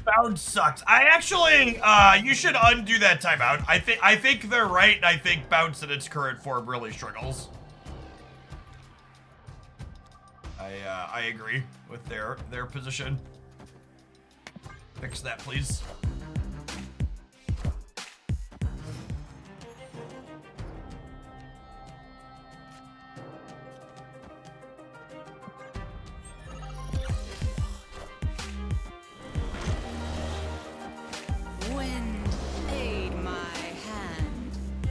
Bounce sucks. I actually, you should undo that timeout. I think they're right, and I think bounce in its current form really struggles. I agree with their position. Fix that, please. Wind, aid my hand.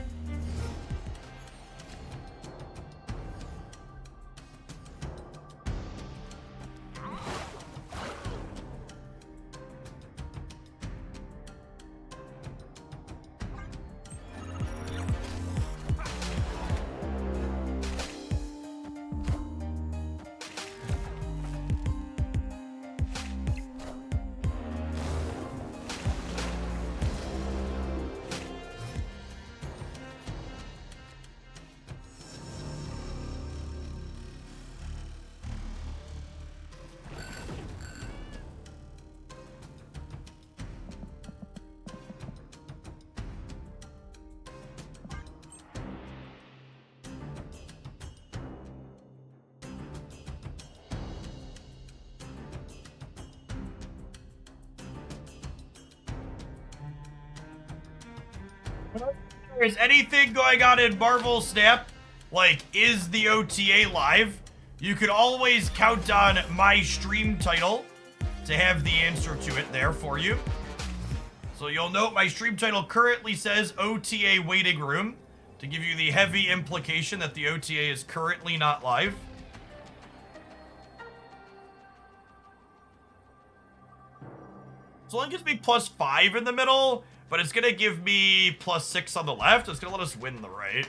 Is anything going on in Marvel Snap? Like, is the OTA live? You could always count on my stream title to have the answer to it there for you. So you'll note my stream title currently says OTA waiting room to give you the heavy implication that the OTA is currently not live. So it gives me +5 in the middle, but it's gonna give me +6 on the left. It's gonna let us win the right.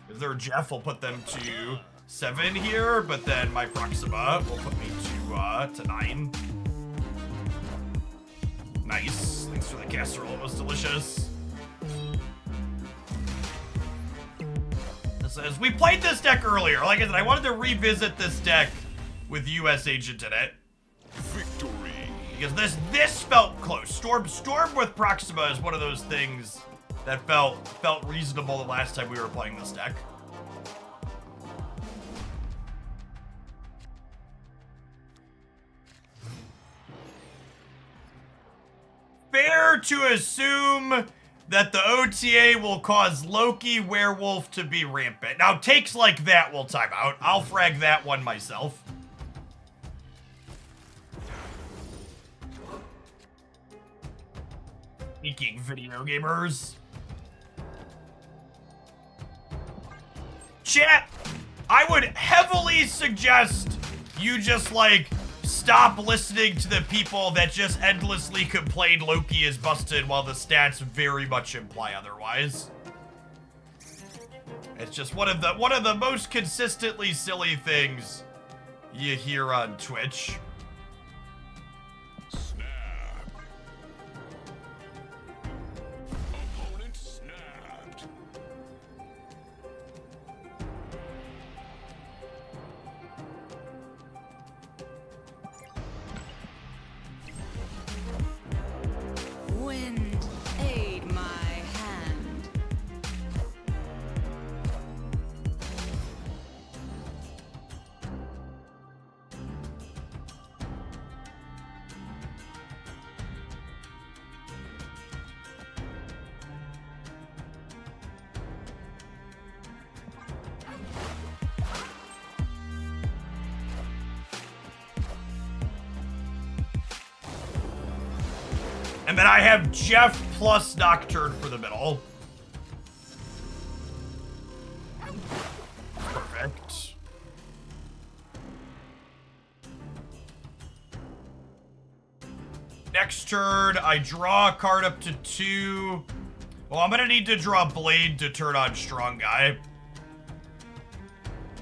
Is there Jeff will put them to 7 here, but then my Proxima will put me to 9. Nice. Thanks for the casserole. It was delicious. Says we played this deck earlier. Like I said, I wanted to revisit this deck with USAgent in it. Victory. Because this felt close. Storm with Proxima is one of those things that felt reasonable the last time we were playing this deck. Fair to assume that the OTA will cause Loki Werewolf to be rampant. Now, takes like that will time out. I'll frag that one myself. Speaking video gamers. Chat, I would heavily suggest you just, like, stop listening to the people that just endlessly complain Loki is busted while the stats very much imply otherwise. It's just one of the most consistently silly things you hear on Twitch. Snap. Opponent snapped. Wind, aid my hand. And then I have Jeff plus Nocturne for the middle. Perfect. Next turn, I draw a card up to 2. Well, I'm gonna need to draw Blade to turn on Strong Guy.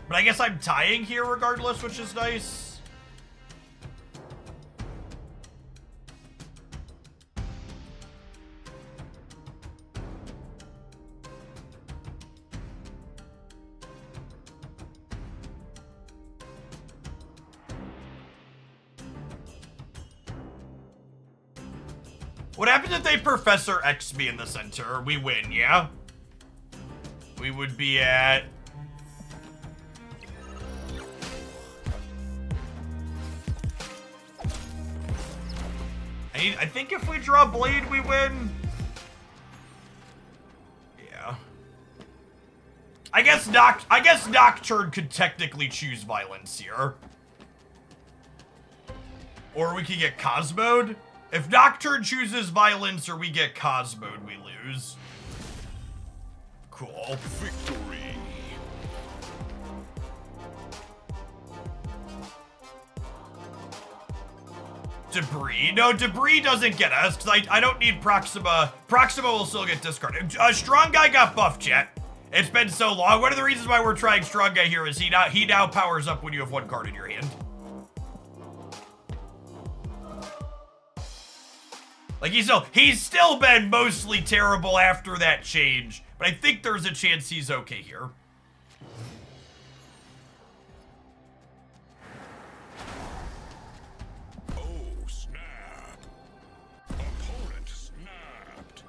But I guess I'm tying here regardless, which is nice. What happens if they Professor X me in the center? We win, yeah? We would be at... I think if we draw Blade, we win. Yeah. I guess Nocturne could technically choose violence here. Or we could get Cosmode. If Nocturne chooses violence or we get Cosmode, we lose. Cool. Victory. Debris. No, Debris doesn't get us, because I don't need Proxima. Proxima will still get discarded. Strong Guy got buffed, chat. It's been so long. One of the reasons why we're trying Strong Guy here is he now powers up when you have one card in your hand. Like, he's still been mostly terrible after that change, but I think there's a chance he's okay here. Oh, snap. Opponent snapped.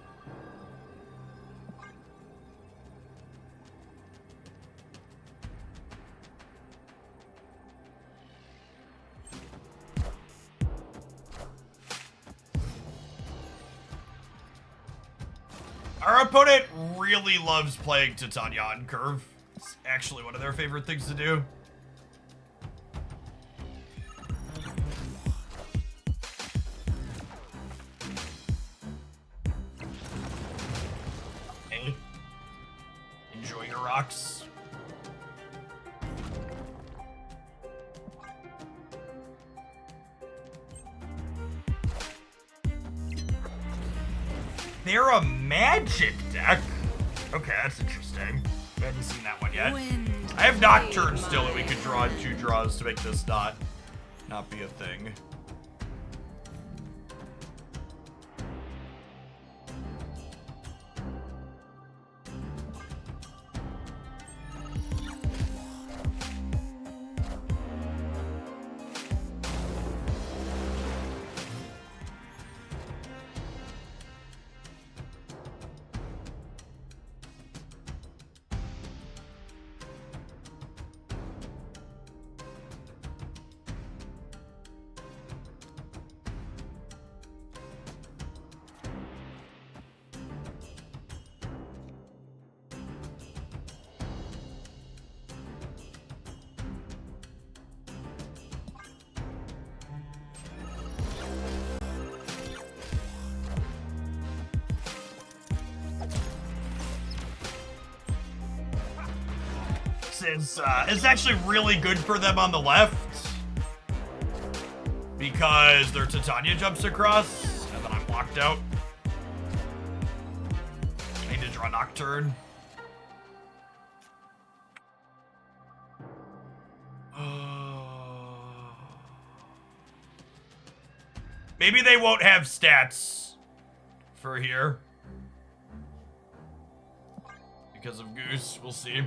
Our opponent really loves playing Titania on curve. It's actually one of their favorite things to do. Hey. Enjoy your rocks. They're a magic deck. Okay, that's interesting. I hadn't seen that one yet. I have Nocturne still that we could draw in 2 draws to make this not be a thing. It's actually really good for them on the left because their Titania jumps across and then I'm locked out. I need to draw Nocturne. Maybe they won't have stats for here because of Goose. We'll see.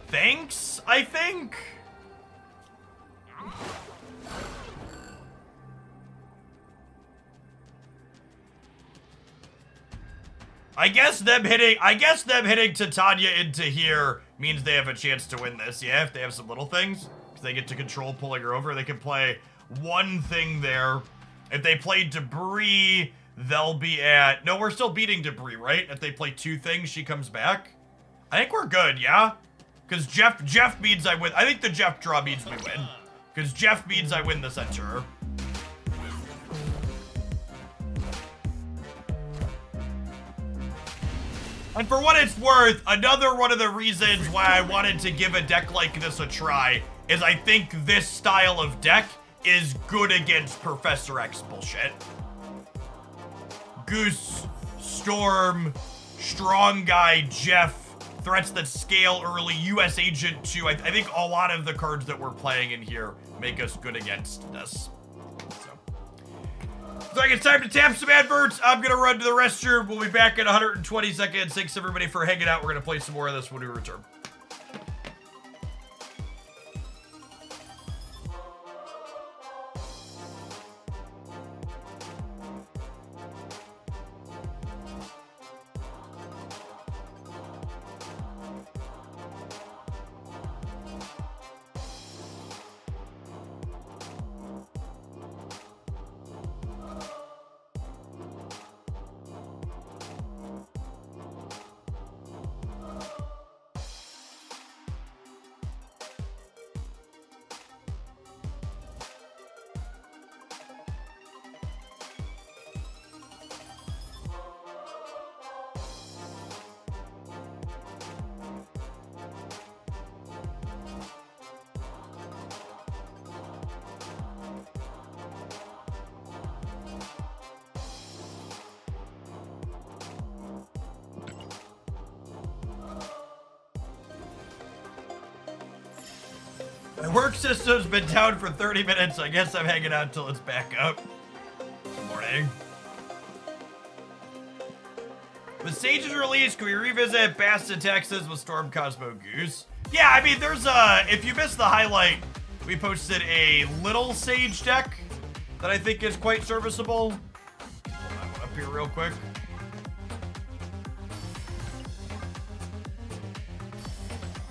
Thanks, I think. I guess them hitting Titania into here means they have a chance to win this. Yeah, if they have some little things, because they get to control pulling her over. They can play one thing there. If they play Debris, they'll be at... No, we're still beating Debris, right? If they play 2 things, she comes back. I think we're good, yeah? Because Jeff means I win. I think the Jeff draw means we win. Because Jeff means I win the center. And for what it's worth, another one of the reasons why I wanted to give a deck like this a try is I think this style of deck is good against Professor X bullshit. Goose, Storm, Strong Guy, Jeff, threats that scale early, USAgent too. I think a lot of the cards that we're playing in here make us good against this. So, So it's time to tap some adverts. I'm gonna run to the restroom. We'll be back in 120 seconds. Thanks everybody for hanging out. We're gonna play some more of this when we return. My work system's been down for 30 minutes. I guess I'm hanging out until it's back up. Good morning. With Sage's release, can we revisit Basta, Texas with Storm Cosmo Goose? Yeah, I mean, there's if you missed the highlight, we posted a little Sage deck that I think is quite serviceable. Pull that one up here real quick.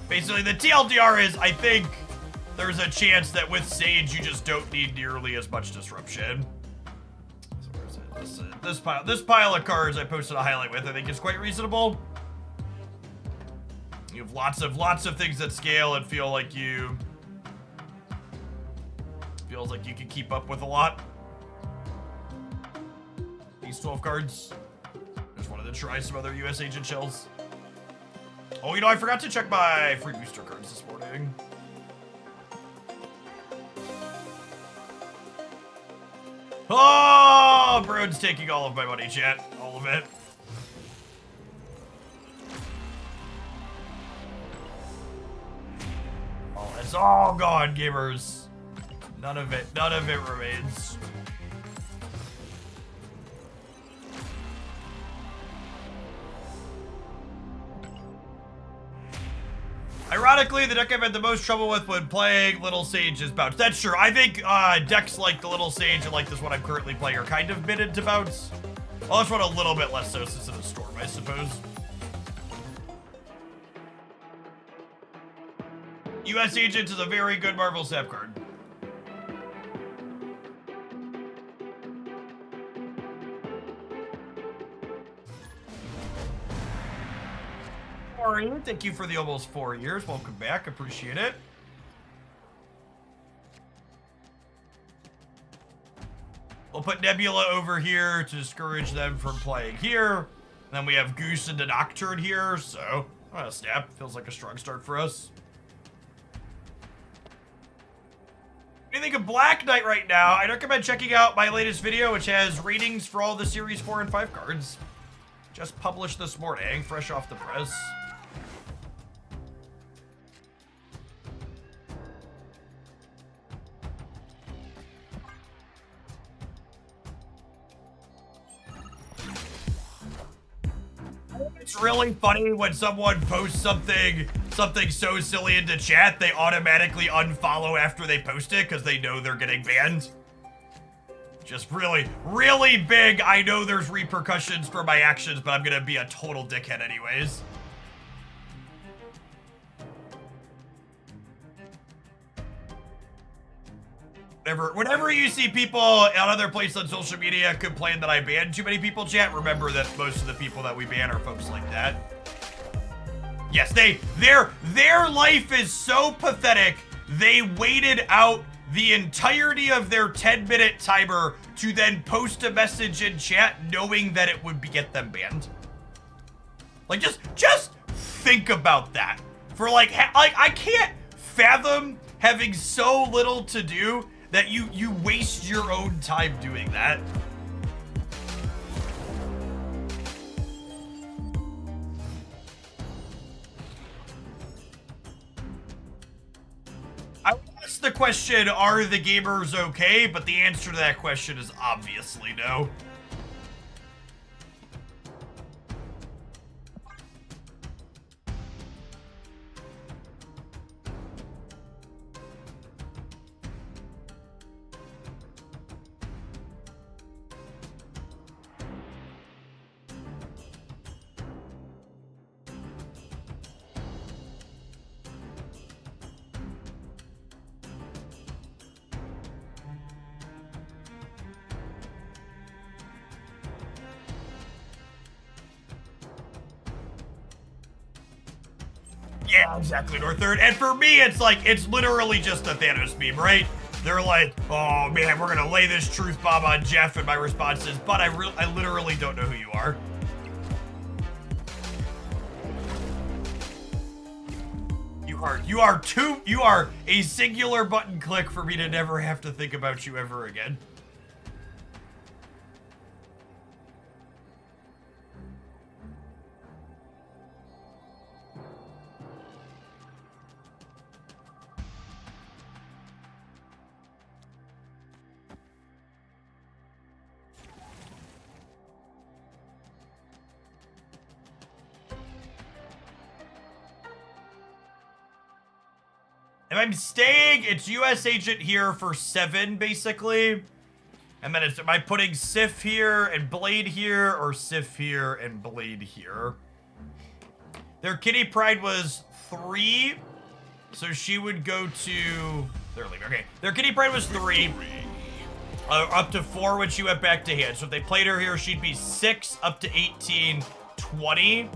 Basically, the TLDR is, I think, there's a chance that with Sage, you just don't need nearly as much disruption. So where is it? This pile of cards I posted a highlight with, I think is quite reasonable. You have lots of things that scale and feels like you can keep up with a lot. These 12 cards. Just wanted to try some other USAgent shells. Oh, you know, I forgot to check my free booster cards this morning. Oh, Brode's taking all of my money, chat. All of it. Oh, it's all gone, gamers. None of it remains. Ironically, the deck I've had the most trouble with when playing Little Sage is Bounce. That's true. I think decks like the Little Sage and like this one I'm currently playing are kind of minted to Bounce. I'll just run a little bit less Sosis in a Storm, I suppose. USAgent is a very good Marvel Snap card. Thank you for the almost 4 years. Welcome back. Appreciate it. We'll put Nebula over here to discourage them from playing here. And then we have Goose and the Nocturne here. So, Snap feels like a strong start for us. What do you think of Black Knight right now? I'd recommend checking out my latest video, which has ratings for all the Series 4 and 5 cards. Just published this morning, fresh off the press. It's really funny when someone posts something so silly into chat, they automatically unfollow after they post it because they know they're getting banned. Just really, really big. I know there's repercussions for my actions, but I'm gonna be a total dickhead anyways. Whenever you see people on other places on social media complain that I ban too many people, chat, remember that most of the people that we ban are folks like that. Yes, their life is so pathetic, they waited out the entirety of their 10-minute timer to then post a message in chat knowing that it would get them banned. Like, just think about that. For like I can't fathom having so little to do that you waste your own time doing that. I would ask the question, are the gamers okay? But the answer to that question is obviously no. Yeah, exactly, North Third. And for me, it's like, it's literally just a Thanos meme, right? They're like, oh man, we're gonna lay this truth bomb on Jeff, and my response is, but I literally don't know who you are. You are a singular button click for me to never have to think about you ever again. If I'm staying, it's USAgent here for 7, basically. And then am I putting Sif here and Blade here, or Sif here and Blade here? Their Kitty Pride was 3, so she would go to... They're leaving, okay. Their Kitty Pride was 3, up to 4 when she went back to hand. So if they played her here, she'd be 6, up to 18, 20.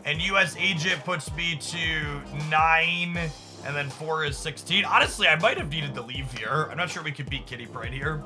And USAgent puts me to 9... And then 4 is 16. Honestly, I might have needed to leave here. I'm not sure we could beat Kitty Pride here.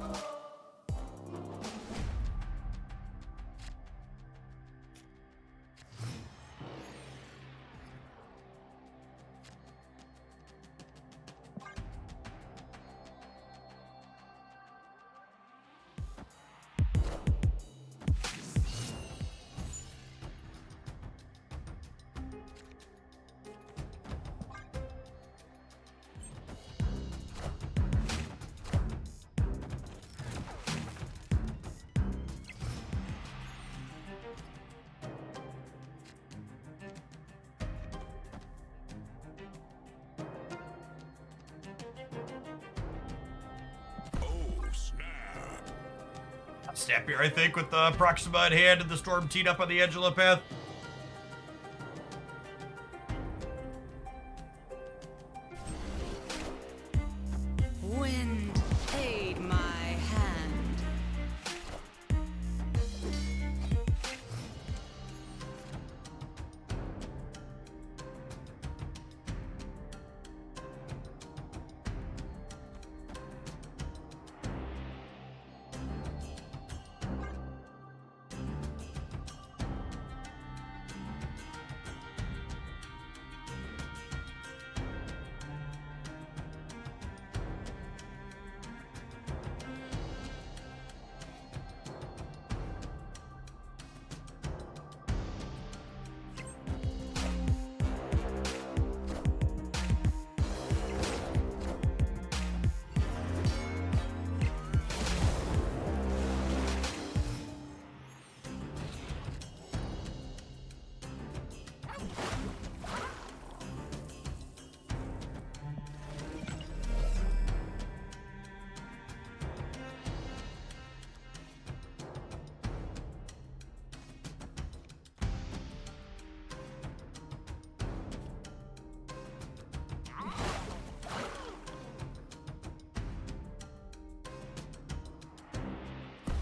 Snap here, I think, with the Proxima in hand and the Storm teed up on the edge of the path. Wind, aid my hand.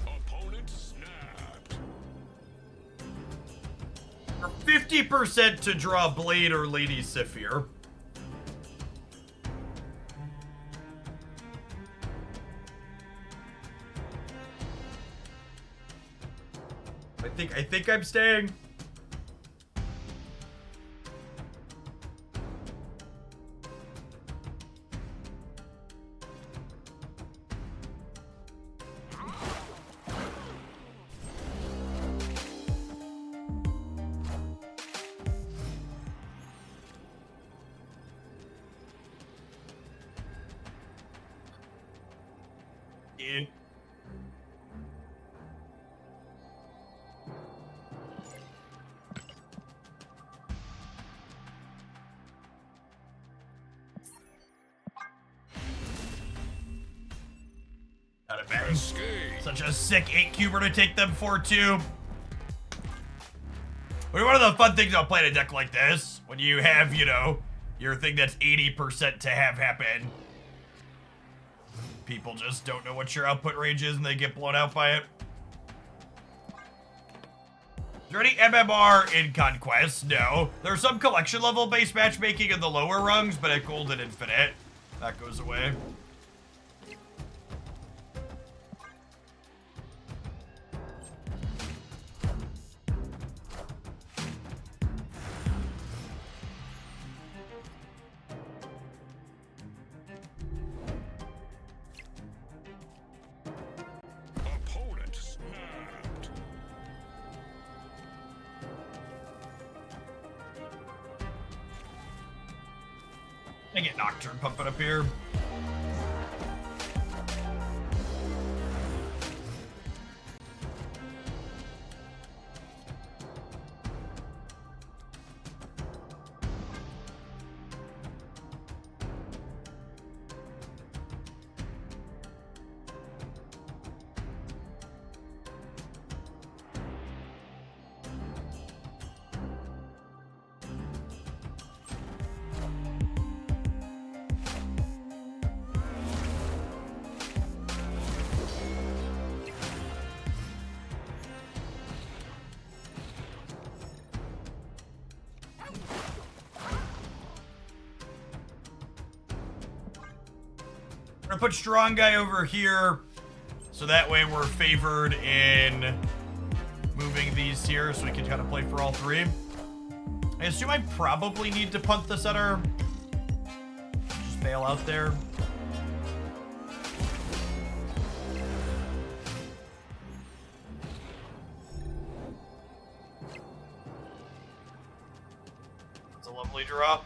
Opponent snapped. 50% to draw Blade or Lady Sif here. I think I'm staying. Yeah. Not a bad. Escape. Such a sick 8-cuber to take them 4-2. One of the fun things about playing a deck like this, when you have, you know, your thing that's 80% to have happen, people just don't know what your output range is and they get blown out by it. Is there any MMR in Conquest? No. There's some collection level based matchmaking in the lower rungs, but at Gold and Infinite, that goes away. Opponent snapped. I get Nocturne pumping up here. I'm gonna put Strong Guy over here, so that way we're favored in moving these here, so we can kind of play for all three. I assume I probably need to punt the center. Just bail out there. It's a lovely drop.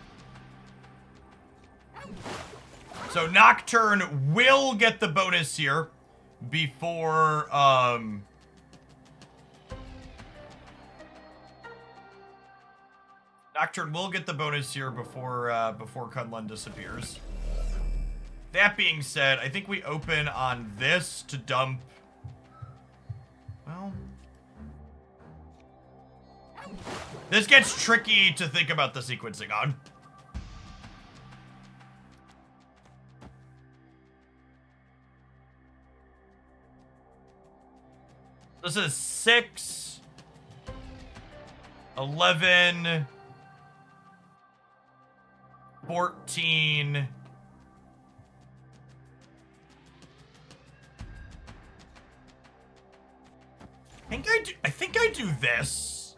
So Nocturne will get the bonus here before Nocturne will get the bonus here before Kunlun disappears. That being said, I think we open on this to dump. Well, this gets tricky to think about the sequencing on. This is 6, 11, 14. I think I do this.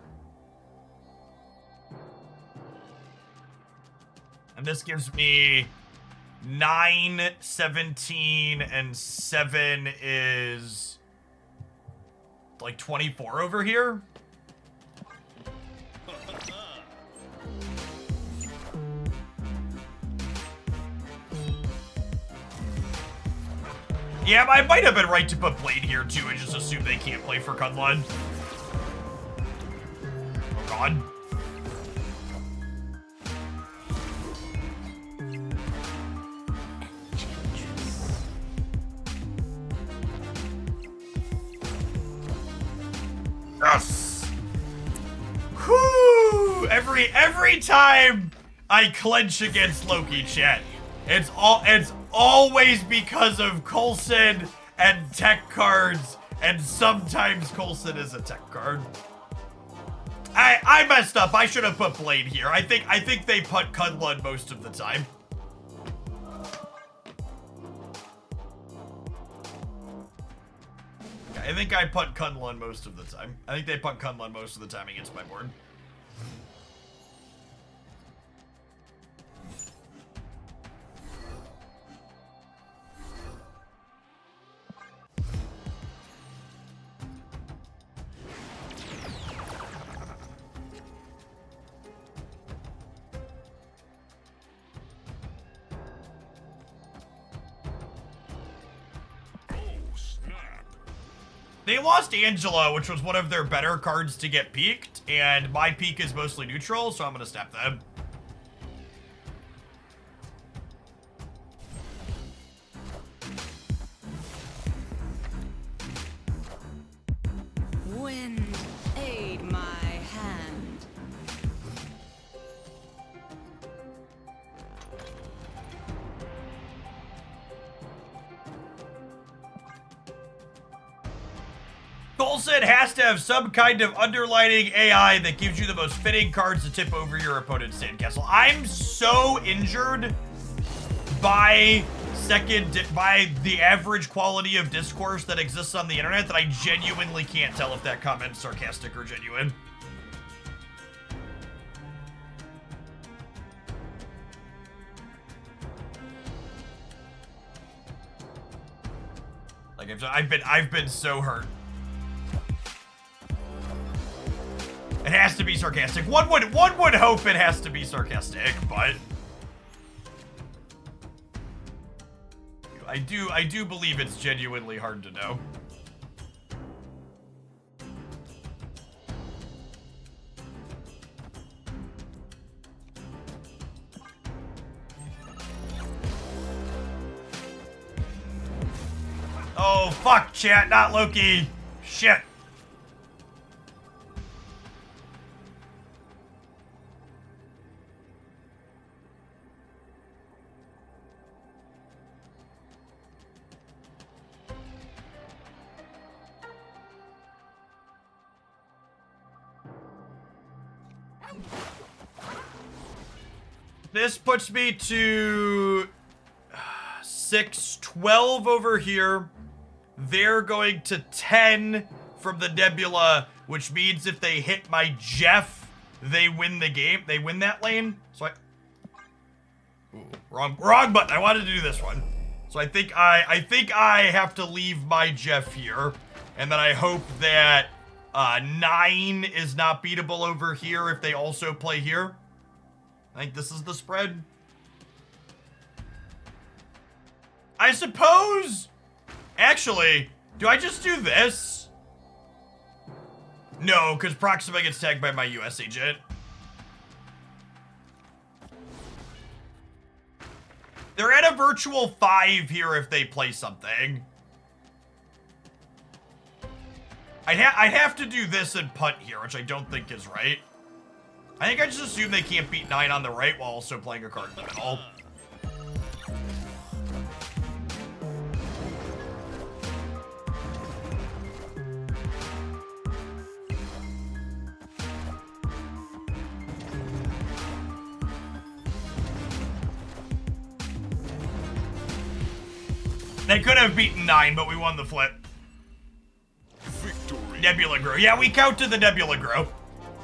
And this gives me 9, 17, and 7 is like 24 over here. Yeah, I might have been right to put Blade here too and just assume they can't play for Kunlun. Oh god. Yes. Whoo! Every time I clench against Loki, chat, it's always because of Coulson and tech cards, and sometimes Coulson is a tech card. I messed up. I should have put Blade here. I think they put Kunlun most of the time. I think I punt Kunlun most of the time. I think they punt Kunlun most of the time against my board. Oh, They lost Angela, which was one of their better cards to get peaked, and my peak is mostly neutral, so I'm gonna snap them. Wind, aid my hand. Colson has to have some kind of underlining AI that gives you the most fitting cards to tip over your opponent's sandcastle. I'm so injured by the average quality of discourse that exists on the internet that I genuinely can't tell if that comment's sarcastic or genuine. Like I've been so hurt. It has to be sarcastic. One would hope it has to be sarcastic, but I do believe it's genuinely hard to know. Oh fuck, chat, not Loki. Shit. This puts me to 6-12 over here. They're going to 10 from the Nebula, which means if they hit my Jeff, they win the game. They win that lane. So ooh, wrong button. I wanted to do this one. So I think I have to leave my Jeff here, and then I hope that 9 is not beatable over here if they also play here. I think this is the spread. I suppose. Actually, do I just do this? No, because Proxima gets tagged by my USAgent. They're at a virtual 5 here if they play something. I'd have to do this and punt here, which I don't think is right. I think I just assume they can't beat 9 on the right while also playing a card in the middle. They could have beaten 9, but we won the flip. Victory. Nebula Grow. Yeah, we counted the Nebula Grow.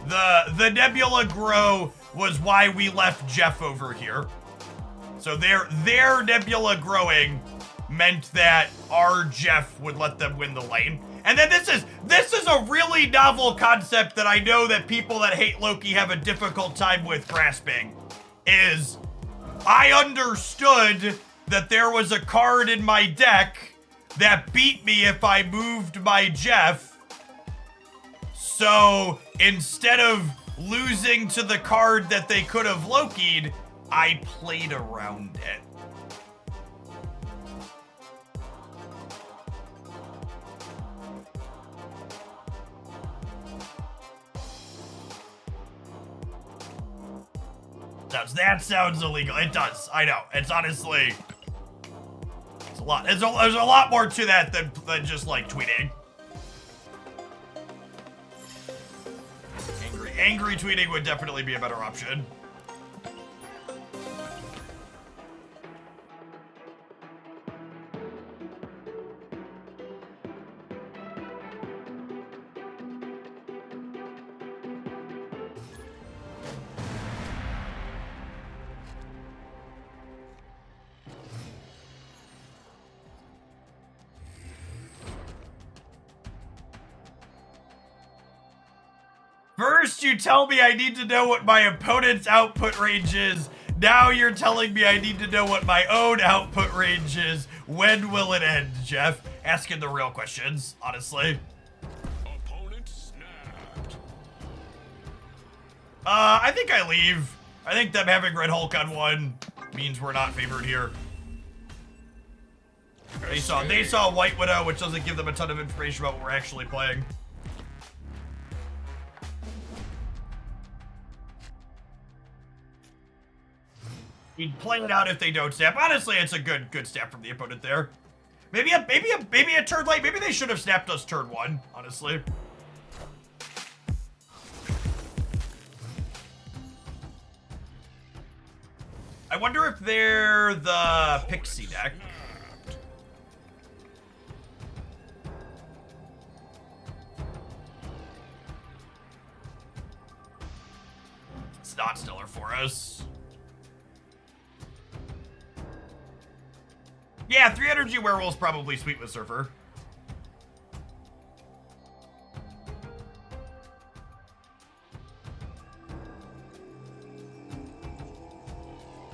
The Nebula Grow was why we left Jeff over here. So their Nebula growing meant that our Jeff would let them win the lane. And then this is a really novel concept that I know that people that hate Loki have a difficult time with grasping. Is I understood that there was a card in my deck that beat me if I moved my Jeff. So instead of losing to the card that they could have Loki'd, I played around it. That sounds illegal. It does. I know. It's honestly, it's a lot. There's a lot more to that than just like tweeting. Angry tweeting would definitely be a better option. First, you tell me I need to know what my opponent's output range is. Now you're telling me I need to know what my own output range is. When will it end, Jeff? Asking the real questions, honestly. I think I leave. I think them having Red Hulk on 1 means we're not favored here. They saw White Widow, which doesn't give them a ton of information about what we're actually playing. We'd play it out if they don't snap. Honestly, it's a good snap from the opponent there. Maybe a turn late. Maybe they should have snapped us turn 1, honestly. I wonder if they're the Pixie deck. It's not stellar for us. Yeah, 3 energy werewolves probably sweet with Surfer.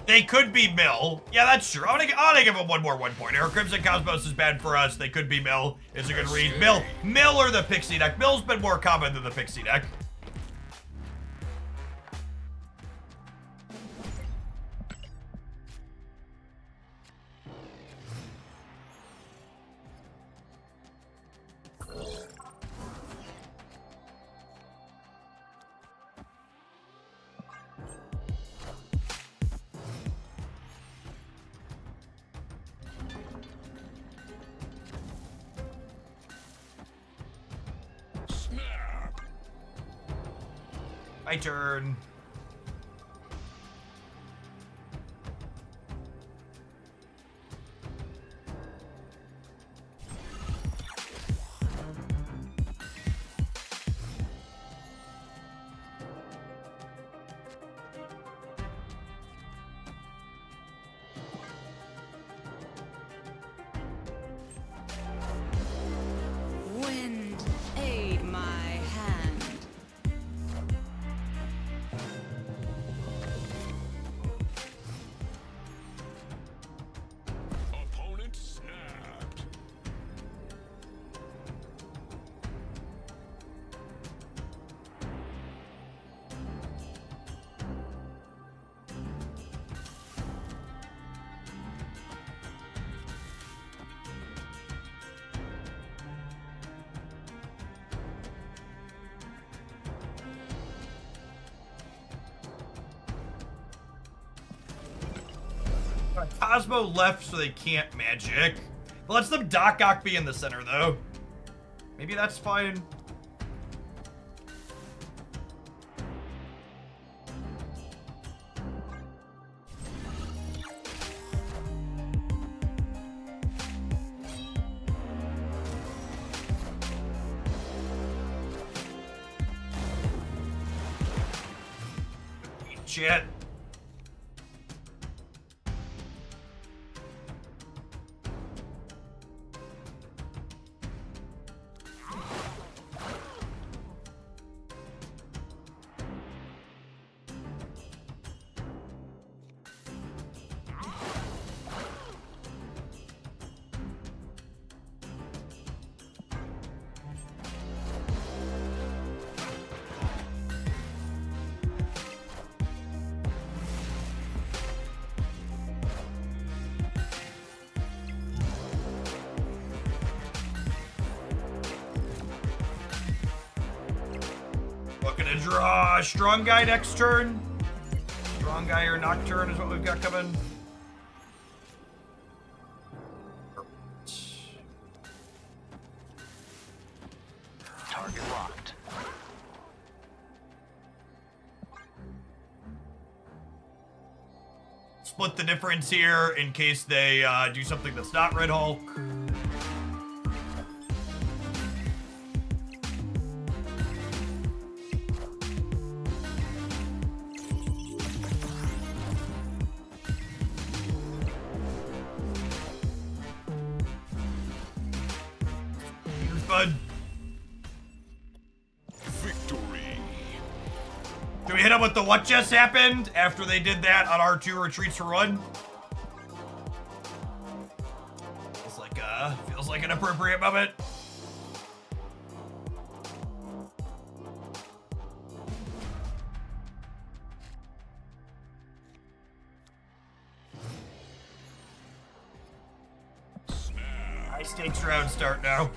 They could be Mill. Yeah, that's true. I'm gonna give them one more 1-pointer. Crimson Cosmos is bad for us. They could be Mill. It's a good read. Mill or the Pixie deck. Mill's been more common than the Pixie deck. Snap. My turn. Wind, aid my hand. Opponent snapped. Cosmo left so they can't magic. But let's them Doc Ock be in the center, though. Maybe that's fine. Shit. Looking to draw a Strong Guy next turn. Strong Guy or Nocturne is what we've got coming. Target locked. Split the difference here in case they do something that's not Red Hulk. Here's Bud. Victory. Can we hit him with the what just happened after they did that on R2 retreats for 1? Feels like an appropriate moment. High stakes round start now.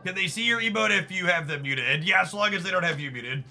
Can they see your emote if you have them muted? Yeah, as long as they don't have you muted.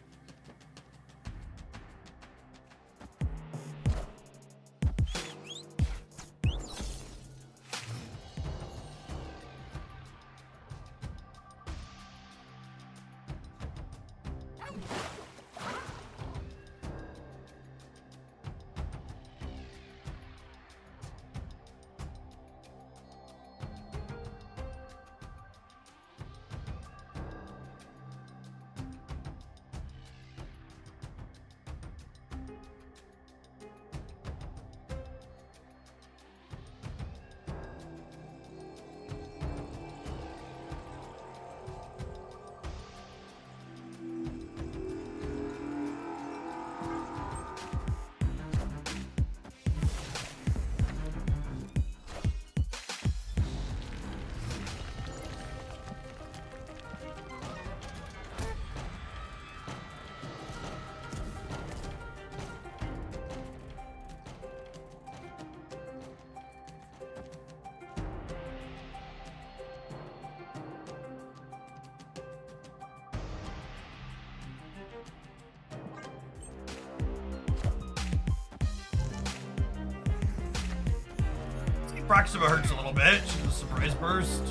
Proxima hurts a little bit. She's a surprise burst.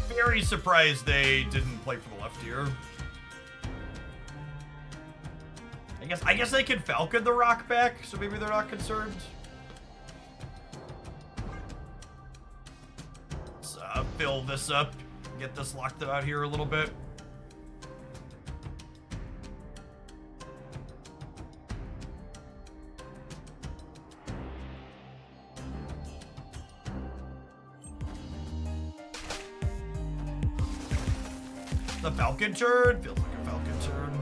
Very surprised they didn't play for the left here. I guess they could Falcon the rock back, so maybe they're not concerned. Let's fill this up, get this locked out here a little bit. The Falcon turn? Feels like a Falcon turn.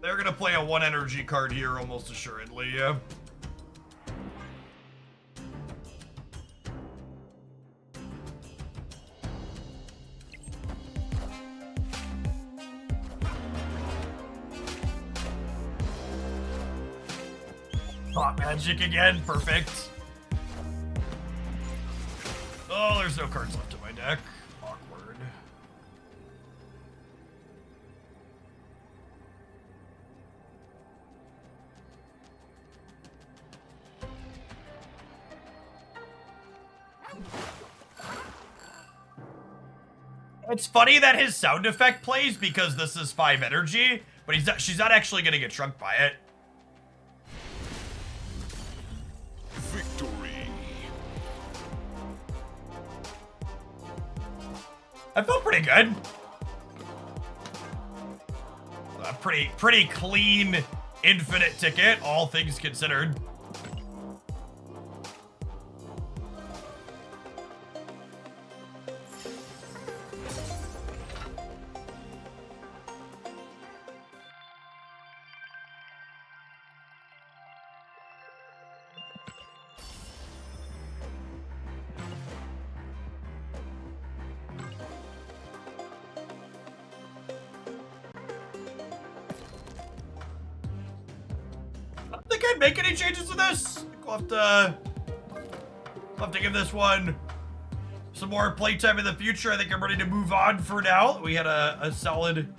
They're gonna play a 1 energy card here almost assuredly, yeah. Thought magic again, perfect. Oh, there's no cards left in my deck. Awkward. It's funny that his sound effect plays because this is 5 energy, but she's not actually gonna get shrunk by it. Victory. I felt pretty good. Pretty clean infinite ticket, all things considered. I think I'd make any changes to this. We'll have to give this one some more playtime in the future. I think I'm ready to move on for now. We had a solid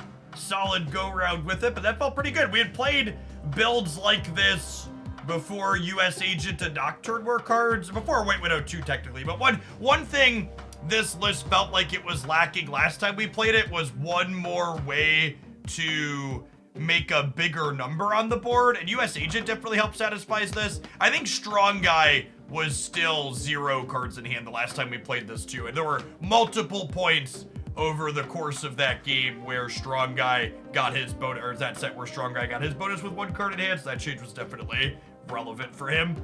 go round with it, but that felt pretty good. We had played builds like this before USAgent and Nocturne were cards, before White Widow 2 technically, but one thing this list felt like it was lacking last time we played it was one more way to make a bigger number on the board, and USAgent definitely helps satisfies this. I think Strong Guy was still 0 cards in hand the last time we played this too, and there were multiple points over the course of that game where Strong Guy got his bonus, or that set where Strong Guy got his bonus with 1 card in hand, so that change was definitely relevant for him.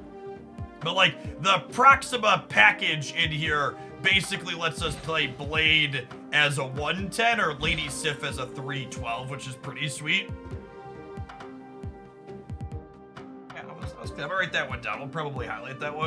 But like, the Proxima package in here basically lets us play Blade as a 110 or Lady Sif as a 312, which is pretty sweet. I'm gonna write that one down. We'll probably highlight that one.